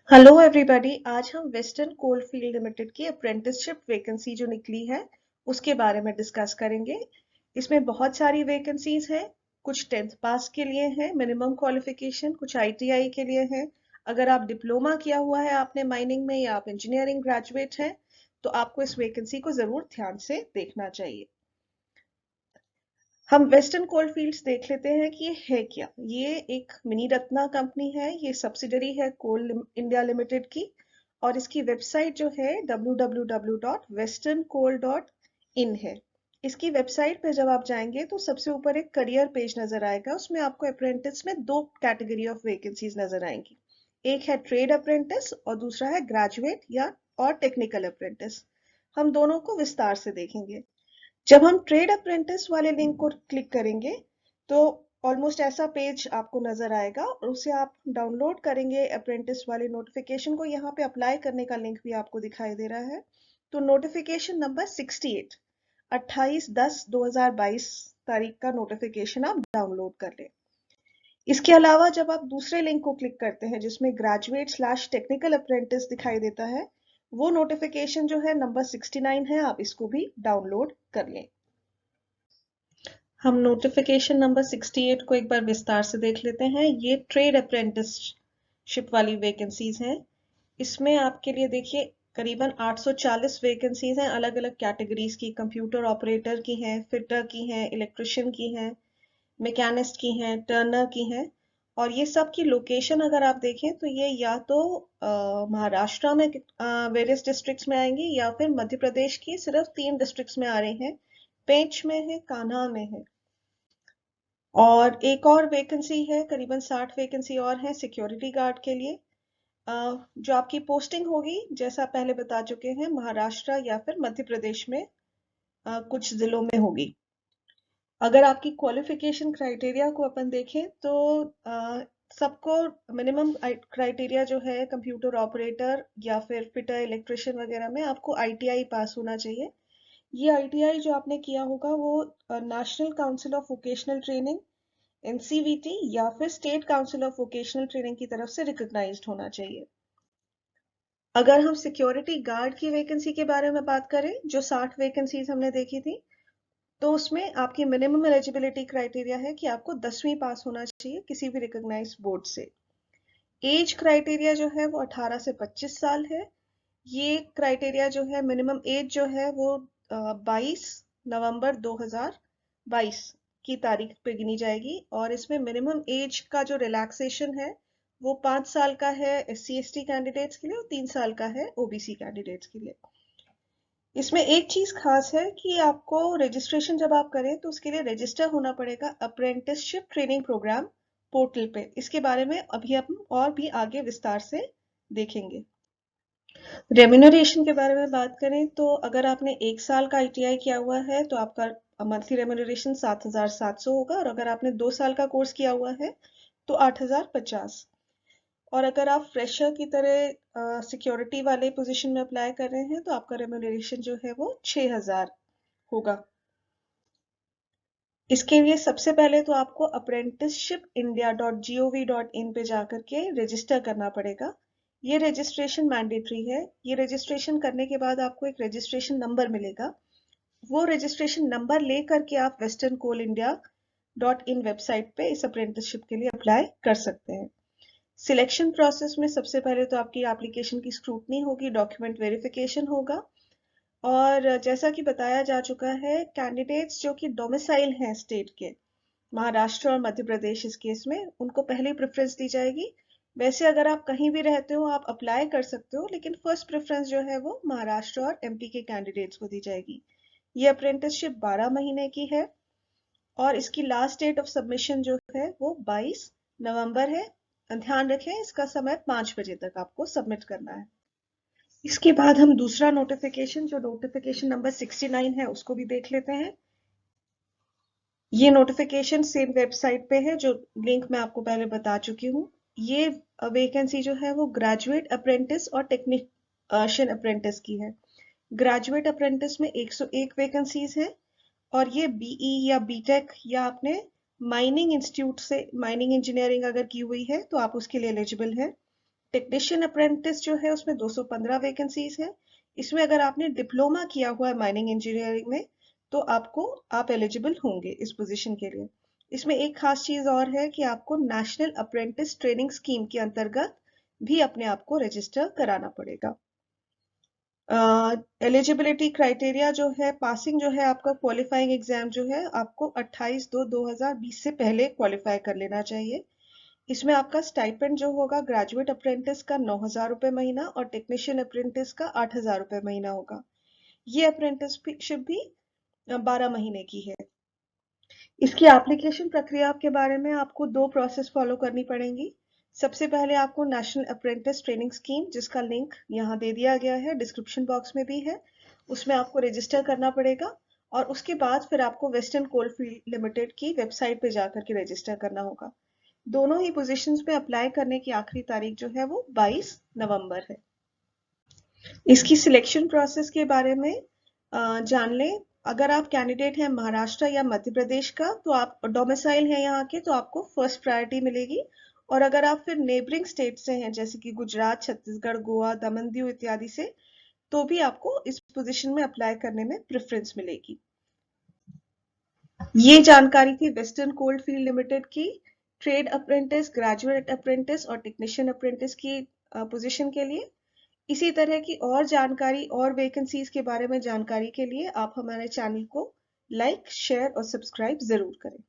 Hello everybody. आज हम western coalfield limited की अप्रेंटिसशिप वैकेंसी जो निकली है उसके बारे में डिस्कस करेंगे। इसमें बहुत सारी वैकेंसीज हैं। कुछ 10th पास के लिए हैं मिनिमम क्वालिफिकेशन, कुछ आईटीआई के लिए हैं। अगर आप डिप्लोमा किया हुआ है आपने माइनिंग में या आप इंजीनियरिंग ग्रेजुएट हैं तो आपको इस वैकेंसी को जरूर ध्यान से देखना चाहिए। हम वेस्टर्न कोलफील्ड्स देख लेते हैं कि ये है क्या। ये एक मिनी रत्ना कंपनी है, ये सब्सिडरी है कोल इंडिया लिमिटेड की। और इसकी वेबसाइट जो है www.westerncoal.in है। इसकी वेबसाइट पे जब आप जाएंगे तो सबसे ऊपर एक करियर पेज नजर आएगा, उसमें आपको अप्रेंटिस में दो कैटेगरी ऑफ वैकेंसीज नजर आएंगी। एक है ट्रेड अप्रेंटिस और दूसरा है ग्रेजुएट या और टेक्निकल अप्रेंटिस। हम दोनों को विस्तार से देखेंगे। जब हम ट्रेड अप्रेंटिस वाले लिंक को क्लिक करेंगे तो ऑलमोस्ट ऐसा पेज आपको नजर आएगा और उसे आप डाउनलोड करेंगे। अप्रेंटिस वाले नोटिफिकेशन को यहाँ पे अप्लाई करने का लिंक भी आपको दिखाई दे रहा है। तो नोटिफिकेशन नंबर 68 28/10/2022 तारीख का नोटिफिकेशन आप डाउनलोड कर लें। इसके अलावा जब आप दूसरे लिंक को क्लिक करते हैं जिसमें ग्रेजुएट/टेक्निकल अप्रेंटिस दिखाई देता है, वो नोटिफिकेशन जो है नंबर 69 है, आप इसको भी डाउनलोड कर लें। हम नोटिफिकेशन नंबर 68 को एक बार विस्तार से देख लेते हैं। ये ट्रेड अप्रेंटिसशिप वाली वैकेंसीज हैं। इसमें आपके लिए देखिए करीबन 840 वैकेंसीज हैं अलग अलग कैटेगरीज की। कंप्यूटर ऑपरेटर की हैं, फिटर की हैं, इलेक्ट्रिशियन की हैं, मैकेनिस्ट की हैं, टर्नर की हैं। और ये सब की लोकेशन अगर आप देखें तो ये या तो महाराष्ट्र में वेरियस डिस्ट्रिक्ट्स में आएंगी या फिर मध्य प्रदेश की सिर्फ 3 डिस्ट्रिक्ट्स में आ रही हैं। पेंच में है, कान्हा में है। और एक और वैकेंसी है, करीबन 60 वैकेंसी और है सिक्योरिटी गार्ड के लिए। जो आपकी पोस्टिंग होगी जैसा पहले बता चुके हैं महाराष्ट्र या फिर मध्य प्रदेश में कुछ जिलों में होगी। अगर आपकी क्वालिफिकेशन क्राइटेरिया को अपन देखें तो सबको मिनिमम क्राइटेरिया जो है कंप्यूटर ऑपरेटर या फिर फिटर इलेक्ट्रिशियन वगैरह में आपको आईटीआई पास होना चाहिए। ये आईटीआई जो आपने किया होगा वो national council of vocational training NCVT या फिर state council of vocational training की तरफ से रिकॉग्नाइज्ड होना चाहिए। अगर हम सिक्योरिटी गार्ड की वैकेंसी के बारे में बात करें जो 60 वैकेंसीज हमने देखी थी, तो उसमें आपकी मिनिमम एलिजिबिलिटी क्राइटेरिया है कि आपको 10वीं पास होना चाहिए किसी भी रिकॉग्नाइज्ड बोर्ड से। एज क्राइटेरिया जो है वो 18 से 25 साल है। ये क्राइटेरिया जो है मिनिमम एज जो है वो 22 नवंबर 2022 की तारीख पे गिनी जाएगी। और इसमें मिनिमम एज का जो रिलैक्सेशन है वो 5 साल का है एससी एसटी कैंडिडेट्स के लिए और 3 साल का है ओबीसी कैंडिडेट्स के लिए। इसमें एक चीज खास है कि आपको रजिस्ट्रेशन जब आप करें तो उसके लिए रजिस्टर होना पड़ेगा अप्रेंटिसशिप ट्रेनिंग प्रोग्राम पोर्टल पे। इसके बारे में अभी हम और भी आगे विस्तार से देखेंगे। रेम्यूनरेशन के बारे में बात करें तो अगर आपने 1 साल का आईटीआई किया हुआ है तो आपका मंथली रेम्यूनरेशन 7,700 होगा। और अगर आपने 2 साल का कोर्स किया हुआ है तो 8,050। और अगर आप फ्रेशर की तरह सिक्योरिटी वाले पोजीशन में अप्लाई कर रहे हैं तो आपका रेम्यूनरेशन जो है वो 6,000 होगा। इसके लिए सबसे पहले तो आपको apprenticeshipindia.gov.in पे जाकर के रजिस्टर करना पड़ेगा। ये रजिस्ट्रेशन मैंडेटरी है। ये रजिस्ट्रेशन करने के बाद आपको एक रजिस्ट्रेशन नंबर मिलेगा। वो रजिस्ट्रेशन नंबर लेकर के आप Western Coal India .in website पे इस अप्रेंटिसशिप के लिए अप्लाई कर सकते हैं। सिलेक्शन प्रोसेस में सबसे पहले तो आपकी एप्लीकेशन की स्क्रूटनी होगी, डॉक्यूमेंट वेरिफिकेशन होगा। और जैसा कि बताया जा चुका है कैंडिडेट्स जो कि डोमिसाइल हैं स्टेट के, महाराष्ट्र और मध्य प्रदेश इस केस में, उनको पहले प्रेफरेंस दी जाएगी। वैसे अगर आप कहीं भी रहते हो आप अप्लाई कर सकते हो, लेकिन फर्स्ट प्रेफरेंस जो है वो महाराष्ट्र और एमपी के कैंडिडेट्स को दी जाएगी। ये अप्रेंटिसशिप 12 महीने की है और इसकी लास्ट डेट ऑफ सबमिशन जो है वो 22 नवंबर है। ध्यान रखें इसका समय 5 बजे तक आपको सबमिट करना है। इसके बाद हम दूसरा नोटिफिकेशन जो नोटिफिकेशन नंबर 69 है उसको भी देख लेते हैं। ये नोटिफिकेशन सेम वेबसाइट पे है जो लिंक मैं आपको पहले बता चुकी हूँ। ये वैकेंसी जो है वो ग्रेजुएट अप्रेंटिस और टेक्नीशियन अप्रेंटिस की है। ग्रेजुएट अप्रेंटिस में 101 वैकेंसीज है और ये बीई या बीटेक या आपने माइनिंग इंस्टीट्यूट से माइनिंग इंजीनियरिंग अगर की हुई है तो आप उसके लिए एलिजिबल है। टेक्नीशियन अप्रेंटिस जो है उसमें 215 वैकेंसीज है। इसमें अगर आपने डिप्लोमा किया हुआ है माइनिंग इंजीनियरिंग में तो आप एलिजिबल होंगे इस पोजीशन के लिए। इसमें एक खास चीज और है कि आपको नेशनल अप्रेंटिस ट्रेनिंग स्कीम के अंतर्गत भी अपने आप को रजिस्टर कराना पड़ेगा। एलिजिबिलिटी क्राइटेरिया जो है, पासिंग जो है आपका क्वालिफाइंग एग्जाम जो है आपको 28/2/2020 से पहले क्वालिफाई कर लेना चाहिए। इसमें आपका स्टाइपेंड जो होगा ग्रेजुएट अप्रेंटिस का 9,000 रुपये महीना और टेक्नीशियन अप्रेंटिस का 8,000 रुपये महीना होगा। ये अप्रेंटिसशिप भी 12 महीने की है। इसकी एप्लीकेशन प्रक्रिया के बारे में आपको 2 प्रोसेस फॉलो करनी पड़ेंगी। सबसे पहले आपको नेशनल अप्रेंटिस ट्रेनिंग स्कीम, जिसका लिंक यहाँ दे दिया गया है, डिस्क्रिप्शन बॉक्स में भी है, उसमें आपको रजिस्टर करना पड़ेगा और उसके बाद फिर आपको वेस्टर्न कोलफील्ड लिमिटेड की वेबसाइट पे जाकर के रजिस्टर करना होगा। दोनों ही पोजीशंस पे अप्लाई करने की आखिरी तारीख जो है वो 22 नवंबर है। इसकी सिलेक्शन प्रोसेस के बारे में जान लें। अगर आप कैंडिडेट हैं महाराष्ट्र या मध्य प्रदेश का तो आप डोमिसाइल हैं यहाँ के, तो आपको फर्स्ट प्रायोरिटी मिलेगी। और अगर आप फिर नेबरिंग स्टेट से हैं जैसे कि गुजरात, छत्तीसगढ़, गोवा, दमन दीव इत्यादि से, तो भी आपको इस पोजीशन में अप्लाई करने में प्रेफरेंस मिलेगी। ये जानकारी थी वेस्टर्न कोलफील्ड लिमिटेड की ट्रेड अप्रेंटिस, ग्रेजुएट अप्रेंटिस और टेक्नीशियन अप्रेंटिस की पोजीशन के लिए। इसी तरह की और जानकारी और वैकेंसीज के बारे में जानकारी के लिए आप हमारे चैनल को लाइक, शेयर और सब्सक्राइब जरूर करें।